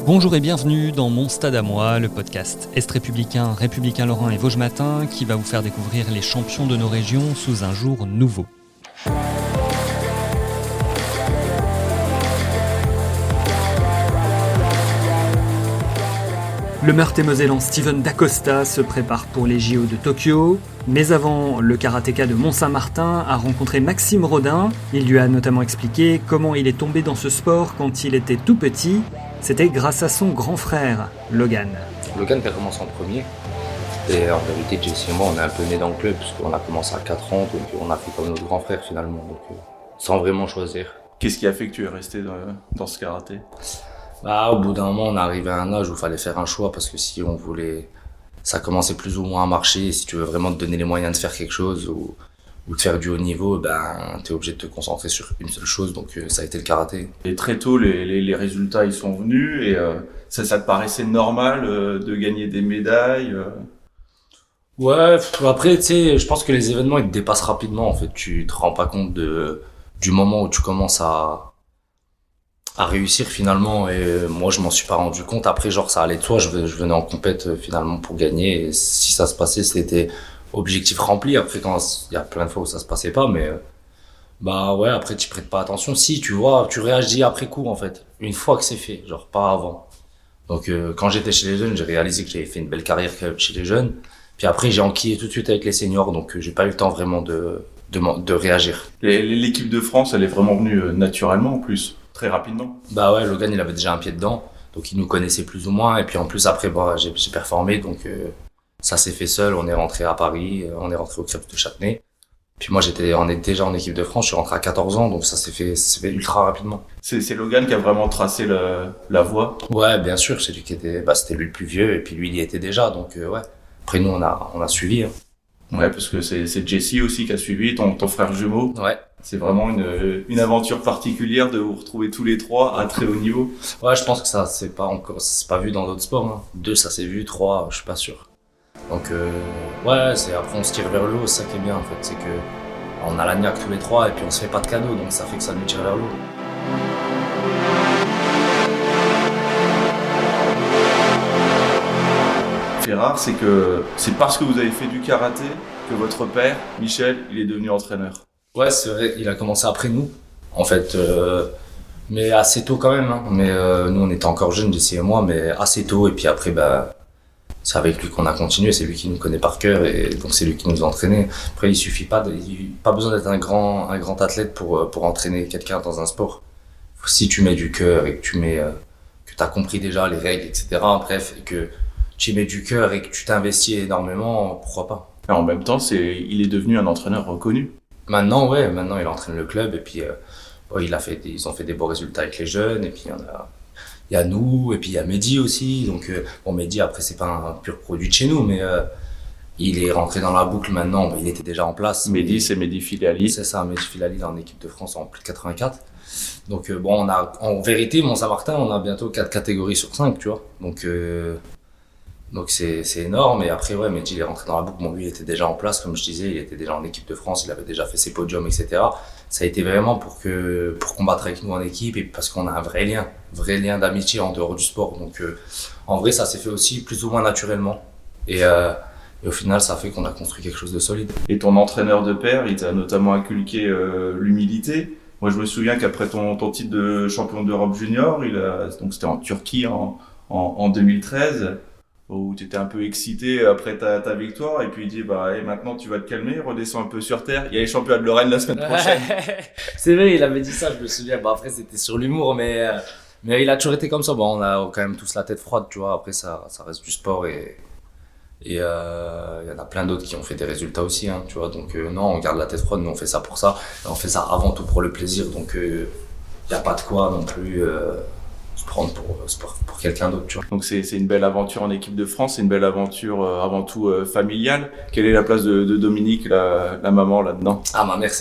Bonjour et bienvenue dans Mon Stade à moi, le podcast Est républicain, républicain lorrain et Vosges Matin qui va vous faire découvrir les champions de nos régions sous un jour nouveau. Le Meurthe-et-Mosellan Steven Dacosta se prépare pour les JO de Tokyo, mais avant, le karatéka de Mont-Saint-Martin a rencontré Maxime Rodin. Il lui a notamment expliqué comment il est tombé dans ce sport quand il était tout petit. C'était grâce à son grand frère, Logan. Logan qui a commencé en premier. Et en vérité, Jesse et moi, on est un peu nés dans le club, parce qu'on a commencé à 4 ans, donc on a fait comme notre grand frère finalement, donc, sans vraiment choisir. Qu'est-ce qui a fait que tu es resté dans ce karaté ? Au bout d'un moment, on est arrivé à un âge où il fallait faire un choix, parce que si on voulait, ça commençait plus ou moins à marcher, et si tu veux vraiment te donner les moyens de faire quelque chose, ou de faire du haut niveau, t'es obligé de te concentrer sur une seule chose, donc ça a été le karaté. Et très tôt, les résultats ils sont venus, et ça te paraissait normal de gagner des médailles Ouais, après, tu sais, je pense que les événements, ils te dépassent rapidement, en fait. Tu te rends pas compte du moment où tu commences à réussir, finalement, et moi, je m'en suis pas rendu compte. Après, genre, ça allait de soi, je venais en compète, finalement, pour gagner, et si ça se passait, c'était objectif rempli. Après, il y a plein de fois où ça se passait pas, mais, ouais, après, tu prêtes pas attention. Si, tu vois, tu réagis après coup, en fait. Une fois que c'est fait, genre, pas avant. Donc, quand j'étais chez les jeunes, j'ai réalisé que j'avais fait une belle carrière chez les jeunes. Puis après, j'ai enquillé tout de suite avec les seniors, donc j'ai pas eu le temps vraiment de réagir. L'équipe de France, elle est vraiment venue naturellement, en plus, très rapidement. Ouais, Logan, il avait déjà un pied dedans, donc il nous connaissait plus ou moins. Et puis en plus, après, j'ai performé, donc ça s'est fait seul. On est rentré à Paris, on est rentré au Crêpes de Châtenay. Puis moi, on est déjà en équipe de France, je suis rentré à 14 ans, donc ça s'est fait ultra rapidement. C'est Logan qui a vraiment tracé la voie. Ouais, bien sûr, c'est lui qui était, c'était lui le plus vieux, et puis lui, il y était déjà, donc ouais. Après, nous, on a suivi. Hein. Ouais, parce que c'est Jesse aussi qui a suivi, ton frère jumeau. Ouais. C'est vraiment une aventure particulière de vous retrouver tous les trois à très haut niveau. Ouais, je pense que ça, c'est pas vu dans d'autres sports. Hein. 2, ça s'est vu, 3, je suis pas sûr. Donc, ouais, après, on se tire vers le haut, c'est ça qui est bien, en fait. C'est que on a la niaque tous les trois, et puis on se fait pas de cadeaux, donc ça fait que ça nous tire vers le haut. Ce qui est rare, c'est que c'est parce que vous avez fait du karaté que votre père, Michel, il est devenu entraîneur. Ouais, c'est vrai, il a commencé après nous, en fait, mais assez tôt quand même. Hein. Mais nous, on était encore jeunes, Jesse et moi, mais assez tôt. Et puis après, c'est avec lui qu'on a continué. C'est lui qui nous connaît par cœur, et donc c'est lui qui nous a entraînés. Après, il suffit pas besoin d'être un grand athlète pour entraîner quelqu'un dans un sport. Si tu mets du cœur et que t'as compris déjà les règles, etc. Bref, et que tu y mets du cœur et que tu t'investis énormément, pourquoi pas. Et en même temps, il est devenu un entraîneur reconnu. Maintenant, il entraîne le club, et puis ils ont fait des beaux résultats avec les jeunes, et puis il y a nous, et puis il y a Mehdi aussi. Donc Mehdi, après, c'est pas un pur produit de chez nous, mais il est rentré dans la boucle maintenant. Il était déjà en place. Mehdi, c'est Mehdi Filali. C'est ça, Mehdi Filali en équipe de France en plus de 84. Donc on a, en vérité, Mont-Saint-Martin, on a bientôt 4 catégories sur 5, tu vois. Donc c'est énorme. Et après, ouais, Mehdi, il est rentré dans la boucle. Bon, lui, il était déjà en place, comme je disais, il était déjà en équipe de France, il avait déjà fait ses podiums, etc. Ça a été vraiment pour combattre avec nous en équipe, et parce qu'on a un vrai lien d'amitié en dehors du sport. Donc en vrai, ça s'est fait aussi plus ou moins naturellement. Et au final, ça fait qu'on a construit quelque chose de solide. Et ton entraîneur de père, il t'a notamment inculqué l'humilité. Moi, je me souviens qu'après ton titre de champion d'Europe junior, donc c'était en Turquie en 2013, où tu étais un peu excité après ta victoire, et puis il dit maintenant tu vas te calmer, redescends un peu sur terre, il y a les championnats de Lorraine la semaine prochaine. C'est vrai, il avait dit ça, je me souviens. Après, c'était sur l'humour, mais il a toujours été comme ça. On a quand même tous la tête froide, tu vois. Après, ça reste du sport, et il y en a plein d'autres qui ont fait des résultats aussi, hein, tu vois. Donc non, on garde la tête froide, nous on fait ça pour ça, et on fait ça avant tout pour le plaisir. Donc il n'y a pas de quoi non plus se prendre pour quelqu'un d'autre, tu vois. Donc c'est une belle aventure en équipe de France, c'est une belle aventure avant tout familiale. Quelle est la place de Dominique, la maman, là-dedans ? Ma mère,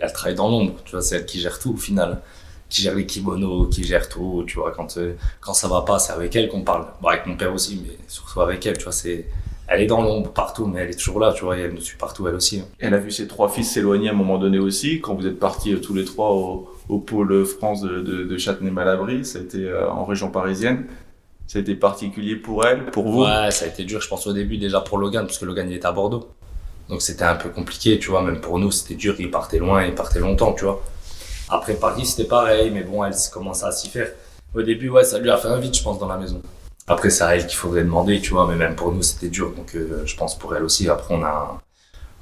elle travaille dans l'ombre, tu vois, c'est elle qui gère tout au final, qui gère les kimonos, qui gère tout, tu vois. Quand ça va pas, c'est avec elle qu'on parle. Avec mon père aussi, mais surtout avec elle, tu vois. Elle est dans l'ombre partout, mais elle est toujours là, tu vois, et elle nous suit partout, elle aussi. Hein. Elle a vu ses 3 fils s'éloigner à un moment donné aussi, quand vous êtes partis tous les 3 au pôle France de Châtenay-Malabry, ça a été en région parisienne. Ça a été particulier pour elle, pour vous? Ouais, ça a été dur, je pense, au début, déjà pour Logan, parce que Logan, il était à Bordeaux. Donc c'était un peu compliqué, tu vois, même pour nous, c'était dur, il partait loin, il partait longtemps, tu vois. Après Paris, c'était pareil, mais bon, elle commençait à s'y faire. Au début, ouais, ça lui a fait un vide, je pense, dans la maison. Après, c'est à elle qu'il faudrait demander, tu vois, mais même pour nous, c'était dur, donc je pense pour elle aussi. Après,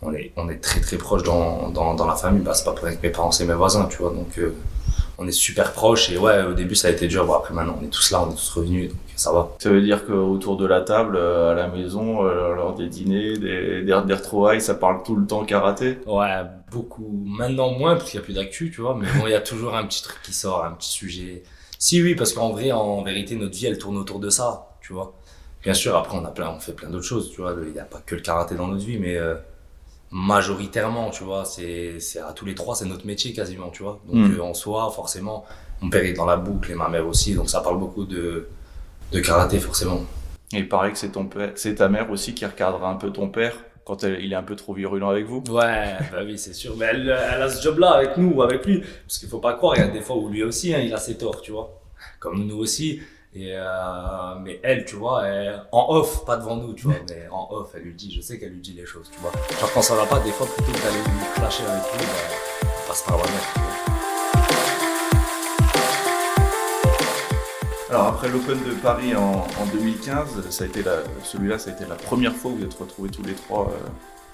on est très très proches dans la famille, bah, c'est pas pour rien que mes parents, c'est mes voisins, tu vois, donc on est super proches, et ouais, au début, ça a été dur, bon, après maintenant, on est tous là, on est tous revenus, donc ça va. Ça veut dire qu'autour de la table, à la maison, lors des dîners, des retrouvailles, ça parle tout le temps karaté? Ouais, beaucoup. Maintenant moins, parce qu'il n'y a plus d'actu, tu vois. Mais bon, il y a toujours un petit truc qui sort, un petit sujet. Si, oui, parce qu'en vrai, en vérité, notre vie, elle tourne autour de ça, tu vois. Bien sûr, après, on fait plein d'autres choses, tu vois. Il n'y a pas que le karaté dans notre vie, mais majoritairement, tu vois, c'est à tous les trois, c'est notre métier quasiment, tu vois. Donc, en soi, forcément, mon père est dans la boucle et ma mère aussi, donc ça parle beaucoup de karaté, forcément. Et il paraît que c'est ton père, c'est ta mère aussi qui recadrera un peu ton père quand il est un peu trop virulent avec vous? Ouais, bah oui, c'est sûr. Mais elle a ce job-là avec nous ou avec lui. Parce qu'il faut pas croire, il y a des fois où lui aussi, hein, il a ses torts, tu vois. Comme nous aussi. Et mais elle, tu vois, en off, pas devant nous, tu vois, mais en off, elle lui dit, je sais qu'elle lui dit les choses, tu vois. Genre quand ça va pas, des fois, plutôt que d'aller lui clasher avec lui, bah, on passe par la mère, tu vois. Alors après l'Open de Paris en 2015, celui-là, ça a été la première fois où vous êtes retrouvés tous les trois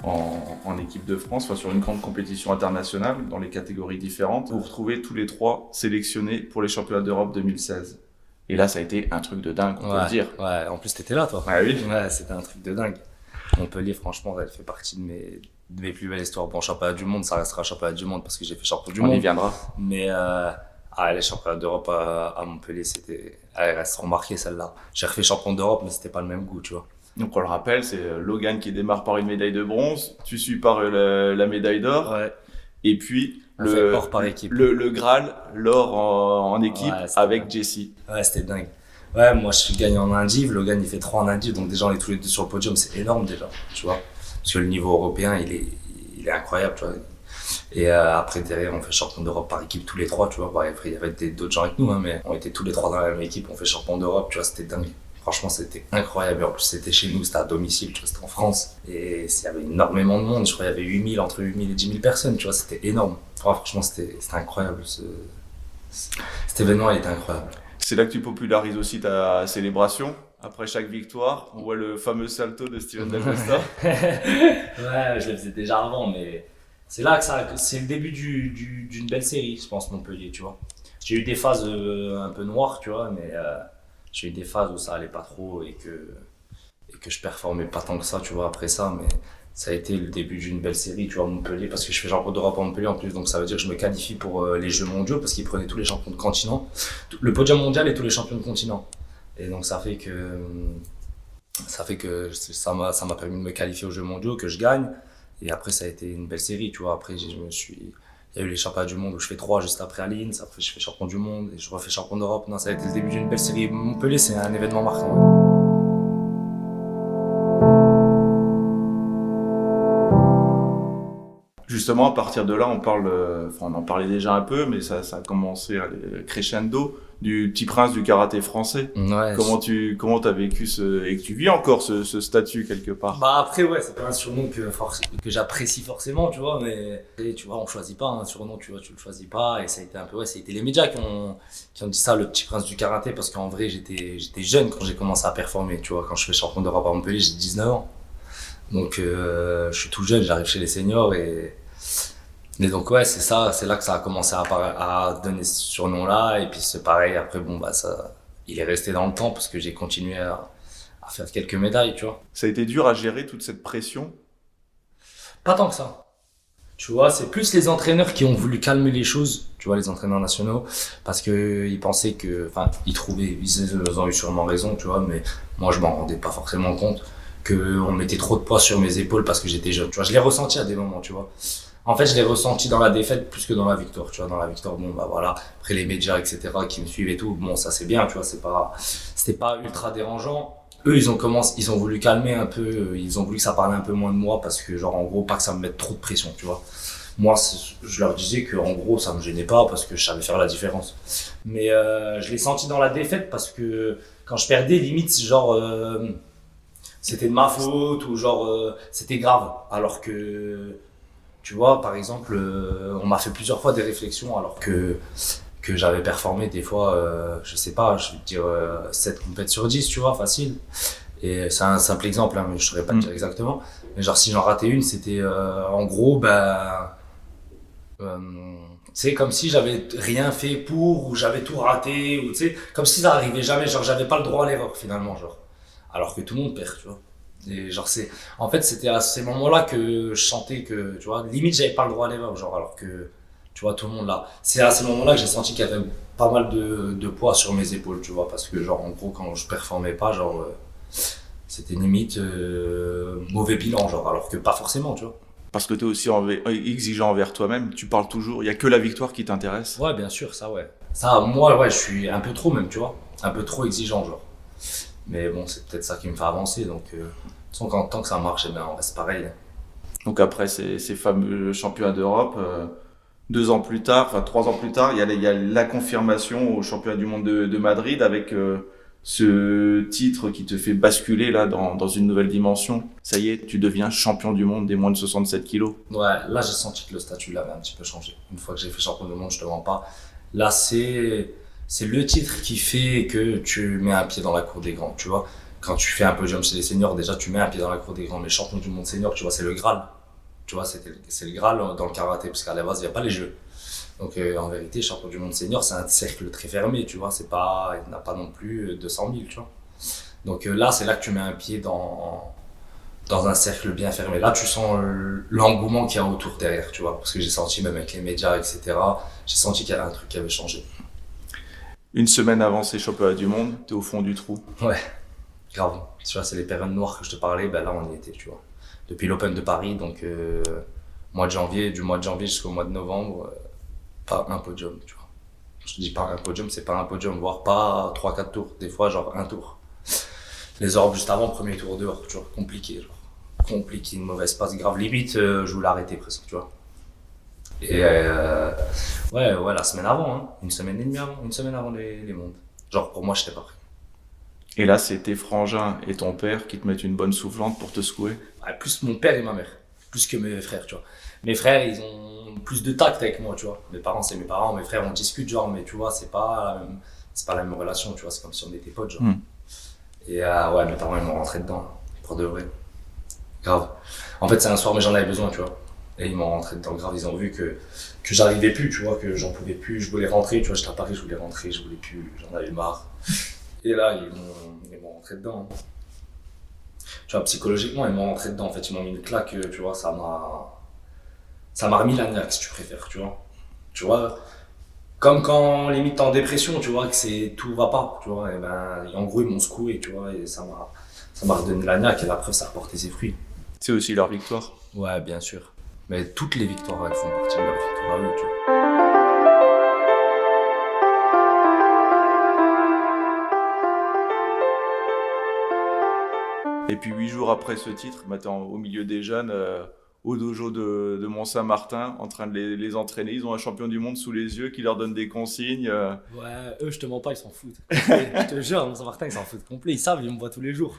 en équipe de France, enfin sur une grande compétition internationale dans les catégories différentes. Vous vous retrouvez tous les trois sélectionnés pour les championnats d'Europe 2016. Et là, ça a été un truc de dingue, on peut le dire. Ouais, en plus t'étais là, toi. Ah oui. Ouais, c'était un truc de dingue. Montpellier, franchement, elle fait partie de mes plus belles histoires. Bon, championnat du monde, ça restera championnat du monde parce que j'ai fait champion du monde. On y viendra. Mais les championnats d'Europe à Montpellier, elles resteront marquées, celles-là. J'ai refait champion d'Europe, mais c'était pas le même goût, tu vois. Donc on le rappelle, c'est Logan qui démarre par une médaille de bronze, tu suis par la médaille d'or, Ouais. et puis Or par équipe. le Graal, l'or en équipe Ouais, avec dingue. Jessie. Ouais, c'était dingue. Ouais, moi je suis gagné en indiv, Logan il fait 3 en indiv, donc déjà on est tous les deux sur le podium, c'est énorme déjà, tu vois. Parce que le niveau européen il est incroyable, tu vois. Et après derrière on fait champion d'Europe par équipe tous les trois, tu vois. Bon, après il y avait d'autres gens avec nous, hein, mais on était tous les trois dans la même équipe, on fait champion d'Europe, tu vois, c'était dingue. Franchement c'était incroyable, et en plus c'était chez nous, c'était à domicile, tu vois, c'était en France. Et il y avait énormément de monde, je crois qu'il y avait 8000, entre 8000 et 10 000 personnes, tu vois, c'était énorme. Ouais, franchement c'était incroyable, cet événement il était incroyable. C'est là que tu popularises aussi ta célébration. Après chaque victoire, on voit le fameux salto de Steven D'Acosta. Ouais, je le faisais déjà avant, mais c'est là que c'est le début d'une belle série, je pense, Montpellier, tu vois. J'ai eu des phases un peu noires, tu vois, mais j'ai eu des phases où ça allait pas trop et que je performais pas tant que ça, tu vois, après ça, mais ça a été le début d'une belle série, tu vois, Montpellier, parce que je fais champion d'Europe à Montpellier en plus, donc ça veut dire que je me qualifie pour les Jeux mondiaux, parce qu'ils prenaient tous les champions de continent, le podium mondial et tous les champions de continent. Et donc ça fait que ça m'a permis de me qualifier aux Jeux mondiaux, que je gagne. Et après ça a été une belle série, tu vois. Après il y a eu les championnats du monde où je fais 3 juste après à Linz, après je fais champion du monde et je refais champion d'Europe. Non, ça a été le début d'une belle série. Montpellier c'est un événement marquant. Ouais. Justement, à partir de là, on en parlait déjà un peu, mais ça a commencé à aller crescendo du petit prince du karaté français. Ouais, Comment t'as vécu et que tu vis encore ce statut quelque part? bah après ouais, c'est pas un surnom que j'apprécie forcément, tu vois, mais et, tu vois, on choisit pas un surnom, tu vois, tu le choisis pas, et ça a été un peu, ouais, ça a été les médias qui ont dit ça, le petit prince du karaté, parce qu'en vrai j'étais jeune quand j'ai commencé à performer, tu vois, quand je fais champion d'Europe à Montpellier, j'ai 19 ans. Donc je suis tout jeune, j'arrive chez les seniors et donc ouais, c'est là que ça a commencé à donner ce surnom-là, et puis c'est pareil, après bon bah ça, il est resté dans le temps parce que j'ai continué à faire quelques médailles, tu vois. Ça a été dur à gérer toute cette pression? Pas tant que ça. Tu vois, c'est plus les entraîneurs qui ont voulu calmer les choses, tu vois, les entraîneurs nationaux, parce que ils pensaient ils ont eu sûrement raison, tu vois, mais moi je m'en rendais pas forcément compte qu'on mettait trop de poids sur mes épaules parce que j'étais jeune, tu vois. Je l'ai ressenti à des moments, tu vois. En fait, je l'ai ressenti dans la défaite plus que dans la victoire, tu vois. Dans la victoire, bon, bah voilà, après les médias, etc., qui me suivent et tout, bon, ça c'est bien, tu vois, c'était pas ultra dérangeant. Eux, ils ont voulu calmer un peu, ils ont voulu que ça parle un peu moins de moi parce que, genre, en gros, pas que ça me mette trop de pression, tu vois. Moi, je leur disais que en gros, ça me gênait pas parce que je savais faire la différence. Mais je l'ai senti dans la défaite parce que quand je perdais, limite, genre, c'était de ma faute ou genre, c'était grave. Alors que, tu vois, par exemple, on m'a fait plusieurs fois des réflexions alors que j'avais performé des fois, je sais pas, je vais te dire 7 compètes sur 10, tu vois, facile. Et c'est un simple exemple, hein, mais je saurais pas te dire exactement. Mais genre, si j'en ratais une, c'était en gros, c'est comme si j'avais rien fait pour, ou j'avais tout raté, ou tu sais, comme si ça arrivait jamais, genre j'avais pas le droit à l'erreur finalement, genre. Alors que tout le monde perd, tu vois. Et genre, en fait, c'était à ces moments-là que je sentais que, tu vois, limite j'avais pas le droit à l'erreur, genre, alors que, tu vois, tout le monde là. C'est à ces moments-là que j'ai senti qu'il y avait pas mal de poids sur mes épaules, tu vois, parce que, genre, en gros, quand je performais pas, genre, c'était limite mauvais bilan, genre, alors que pas forcément, tu vois. Parce que tu es aussi exigeant envers toi-même, tu parles toujours, il n'y a que la victoire qui t'intéresse. Ouais, bien sûr, ça, ouais. Ça, moi, ouais, je suis un peu trop même, tu vois. Un peu trop exigeant, genre. Mais bon, c'est peut-être ça qui me fait avancer, donc, de toute façon, tant que ça marche, eh bien, on reste pareil. Donc après ces fameux championnats d'Europe, 2 ans plus tard, enfin 3 ans plus tard, il y a la confirmation au championnat du monde de Madrid avec ce titre qui te fait basculer là dans une nouvelle dimension. Ça y est, tu deviens champion du monde des moins de 67 kilos. Ouais, là j'ai senti que le statut l'avait un petit peu changé. Une fois que j'ai fait champion du monde, je te mens pas. Là c'est le titre qui fait que tu mets un pied dans la cour des grands, tu vois. Quand tu fais un podium chez les seniors, déjà tu mets un pied dans la cour des grands. Mais champion du monde senior, tu vois, c'est le Graal. Tu vois, c'est le Graal dans le karaté, parce qu'à la base, il n'y a pas les jeux. Donc en vérité, champion du monde senior, c'est un cercle très fermé, tu vois. Il n'y en a pas non plus 200 000, tu vois. Donc là, c'est là que tu mets un pied dans un cercle bien fermé. Là, tu sens l'engouement qu'il y a autour derrière, tu vois. Parce que j'ai senti, même avec les médias, etc., j'ai senti qu'il y avait un truc qui avait changé. Une semaine avant ces championnats du monde, t'es au fond du trou. Ouais, grave. Tu vois, c'est les périodes noires que je te parlais, ben là, on y était, tu vois. Depuis l'Open de Paris, donc du mois de janvier jusqu'au mois de novembre, pas un podium, tu vois. Je te dis pas un podium, c'est pas un podium, voire pas 3-4 tours, des fois genre un tour. Les Europes juste avant, premier tour dehors, tu vois, compliqué, genre. Compliqué, une mauvaise passe grave, limite, je voulais arrêter presque, tu vois. Et ouais, la semaine avant, hein, une semaine et demie avant, une semaine avant les mondes. Genre pour moi, j'étais pas prêt. Et là, c'est tes frangins et ton père qui te mettent une bonne soufflante pour te secouer. Ouais, plus mon père et ma mère, plus que mes frères, tu vois. Mes frères, ils ont plus de tact avec moi, tu vois. Mes parents, c'est mes parents, mes frères, on discute, genre, mais tu vois, c'est pas la même relation, tu vois, c'est comme si on était potes, genre. Et ouais, mes parents, ils m'ont rentré dedans, pour de vrai. Grave. En fait, c'est un soir, mais j'en avais besoin, tu vois. Et ils m'ont rentré dedans, grave, ils ont vu que j'arrivais plus, tu vois, que j'en pouvais plus, je voulais rentrer, tu vois, j'étais à Paris, je voulais rentrer, je voulais plus, j'en avais marre. Et là, ils m'ont rentré dedans. Tu vois, psychologiquement, ils m'ont rentré dedans, en fait, ils m'ont mis une claque, tu vois, ça m'a remis la niaque, si tu préfères, tu vois. Tu vois, comme quand, limite, t'es en dépression, tu vois, que tout va pas, tu vois, et ben, en gros, ils m'ont secoué, tu vois, et ça m'a redonné la niaque, et la preuve, ça a porté ses fruits. C'est aussi leur victoire. Ouais, bien sûr. Mais toutes les victoires, elles font partie de leur victoire à eux, tu vois. Et puis 8 jours après ce titre, t'es au milieu des jeunes, au dojo de Mont-Saint-Martin, en train de les entraîner. Ils ont un champion du monde sous les yeux qui leur donne des consignes. Ouais, eux, je te mens pas, ils s'en foutent. Je te jure, Mont-Saint-Martin, ils s'en foutent complet. Ils savent, ils me voient tous les jours.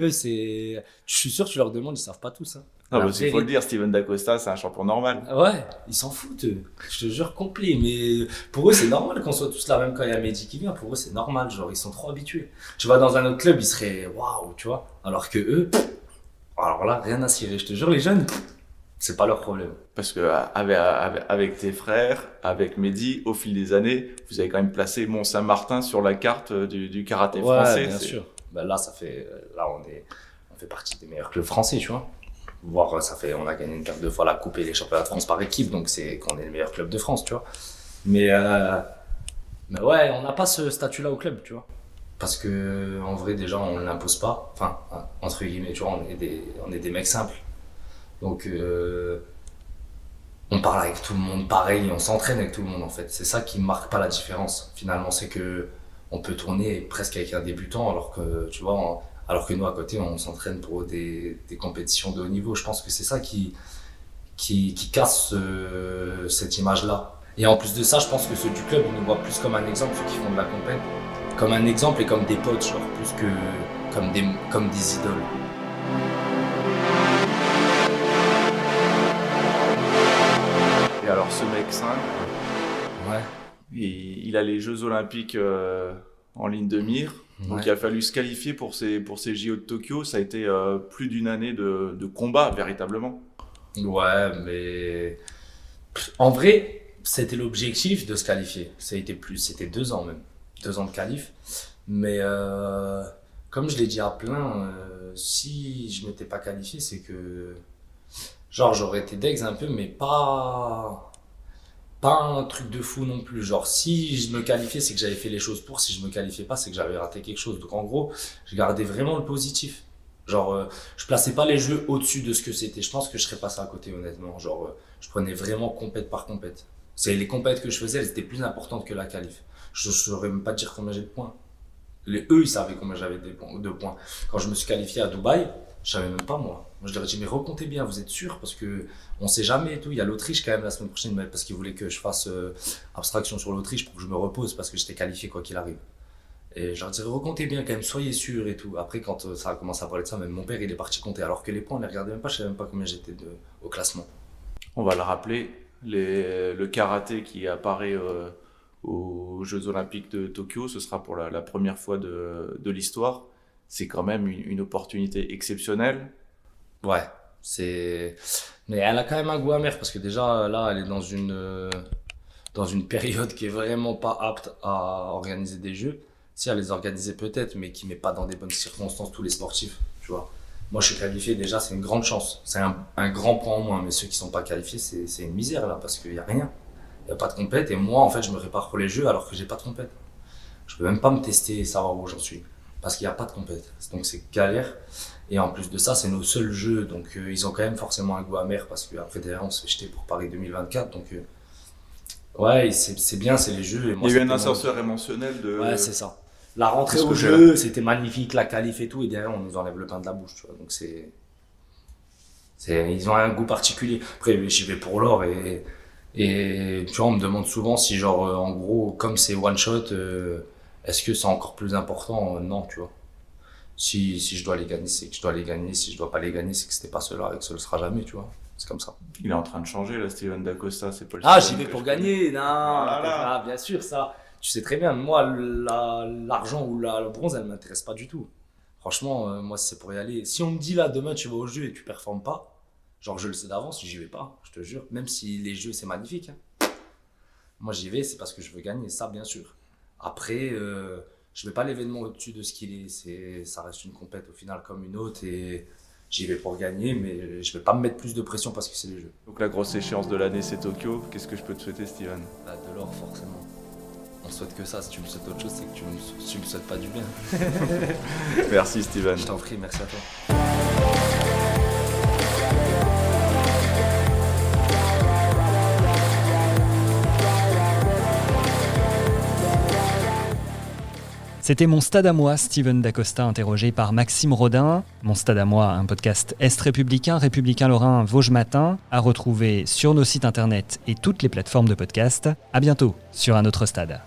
Eux, je suis sûr, tu leur demandes, ils savent pas tous. Hein. Ah bah, il faut le dire, Steven Dacosta, c'est un champion normal. Ouais, ils s'en foutent, eux. Je te jure, complet. Mais pour eux, c'est normal qu'on soit tous là, même quand il y a Mehdi qui vient. Pour eux, c'est normal. Genre, ils sont trop habitués. Tu vas dans un autre club, ils seraient waouh, tu vois. Alors que eux, alors là, rien à cirer. Je te jure, les jeunes, c'est pas leur problème. Parce que avec tes frères, avec Mehdi, au fil des années, vous avez quand même placé Mont-Saint-Martin sur la carte du karaté français. Ouais, bien sûr. Ben là, on fait partie des meilleurs clubs français, tu vois. Voire, on a gagné une paire de fois la coupe et les championnats de France par équipe, donc c'est qu'on est le meilleur club de France, tu vois. Mais ouais, on n'a pas ce statut-là au club, tu vois. Parce que, en vrai, déjà, on ne l'impose pas. Enfin, entre guillemets, tu vois, on est des mecs simples. Donc, on parle avec tout le monde pareil, on s'entraîne avec tout le monde, en fait. C'est ça qui marque pas la différence, finalement. C'est que on peut tourner presque avec un débutant, alors que, tu vois, alors que nous, à côté, on s'entraîne pour des compétitions de haut niveau. Je pense que c'est ça qui qui cassent cette image-là. Et en plus de ça, je pense que ceux du club, ils nous voient plus comme un exemple, ceux qui font de la compète, comme un exemple et comme des potes, genre, plus que comme des idoles. Et alors ce mec 5, Ouais. il a les Jeux Olympiques en ligne de mire. Donc il a fallu se qualifier pour ces JO de Tokyo. Ça a été plus d'une année de combat, véritablement. Ouais, mais en vrai, c'était l'objectif de se qualifier. C'était 2 ans même. 2 ans de qualif. Mais comme je l'ai dit à plein, si je m'étais pas qualifié, c'est que genre j'aurais été dex un peu, mais pas un truc de fou non plus. Genre si je me qualifiais, c'est que j'avais fait les choses pour. Si je me qualifiais pas, c'est que j'avais raté quelque chose. Donc en gros, je gardais vraiment le positif. Genre, je plaçais pas les jeux au-dessus de ce que c'était. Je pense que je serais passé à côté, honnêtement. Genre, je prenais vraiment compète par compète. C'est les compètes que je faisais, elles étaient plus importantes que la qualif. Je saurais même pas te dire combien j'ai de points. Eux, ils savaient combien j'avais de points. Quand je me suis qualifié à Dubaï, je savais même pas moi. Moi, je leur ai dit, mais recomptez bien, vous êtes sûrs? Parce que on sait jamais et tout. Il y a l'Autriche quand même la semaine prochaine, parce qu'ils voulaient que je fasse abstraction sur l'Autriche pour que je me repose, parce que j'étais qualifié quoi qu'il arrive. Et je leur disais, recomptez bien quand même, soyez sûrs et tout. Après, quand ça a commencé à parler de ça, même mon père, il est parti compter. Alors que les points, on les regardait même pas, je savais même pas combien j'étais au classement. On va le rappeler, le karaté qui apparaît aux Jeux Olympiques de Tokyo, ce sera pour la première fois de l'histoire. C'est quand même une opportunité exceptionnelle. Ouais, mais elle a quand même un goût amer, parce que déjà, là, elle est dans une période qui est vraiment pas apte à organiser des jeux. Si elle les organisait peut-être, mais qui met pas dans des bonnes circonstances tous les sportifs, tu vois. Moi, je suis qualifié, déjà, c'est une grande chance. C'est un grand point en moins, mais ceux qui sont pas qualifiés, c'est une misère, là, parce qu'il y a rien. Il y a pas de compète, et moi, en fait, je me prépare pour les jeux alors que j'ai pas de compète. Je peux même pas me tester et savoir où j'en suis, parce qu'il y a pas de compète. Donc, c'est galère. Et en plus de ça, c'est nos seuls jeux, donc ils ont quand même forcément un goût amer, parce qu'après, derrière, on se fait jeter pour Paris 2024, donc... ouais, c'est bien, c'est les jeux. Et moi, il y a eu un ascenseur émotionnel de... Ouais, c'est ça. La rentrée au jeu, c'était magnifique, la qualif et tout, et derrière, on nous enlève le pain de la bouche, tu vois. Donc, ils ont un goût particulier. Après, j'y vais pour l'or, et tu vois, on me demande souvent si, genre, en gros, comme c'est one shot, est-ce que c'est encore plus important? Non, tu vois. Si je dois les gagner, c'est que je dois les gagner. Si je dois pas les gagner, c'est que c'était pas cela et que ce le sera jamais, tu vois. C'est comme ça. Il est en train de changer, là, Steven Dacosta, c'est pas le Ah, Steven j'y vais que pour je gagner, non. Voilà. Ah, bien sûr, ça. Tu sais très bien, moi, l'argent ou le bronze, elle m'intéresse pas du tout. Franchement, moi, c'est pour y aller. Si on me dit là, demain, tu vas au jeu et tu performes pas, genre, je le sais d'avance, j'y vais pas, je te jure. Même si les jeux, c'est magnifique. Hein. Moi, j'y vais, c'est parce que je veux gagner, ça, bien sûr. Après, je mets pas l'événement au-dessus de ce qu'il est. Ça reste une compète au final comme une autre, et j'y vais pour gagner, mais je vais pas me mettre plus de pression parce que c'est les jeux. Donc la grosse échéance de l'année, c'est Tokyo. Qu'est-ce que je peux te souhaiter, Steven? Bah, de l'or, forcément. On souhaite que ça. Si tu me souhaites autre chose, c'est que tu me souhaites pas du bien. Merci, Steven. Je t'en prie, merci à toi. C'était Mon Stade à moi, Steven Dacosta interrogé par Maxime Rodin. Mon Stade à moi, un podcast Est républicain, républicain lorrain, Vosges Matin, à retrouver sur nos sites internet et toutes les plateformes de podcast. À bientôt sur un autre stade.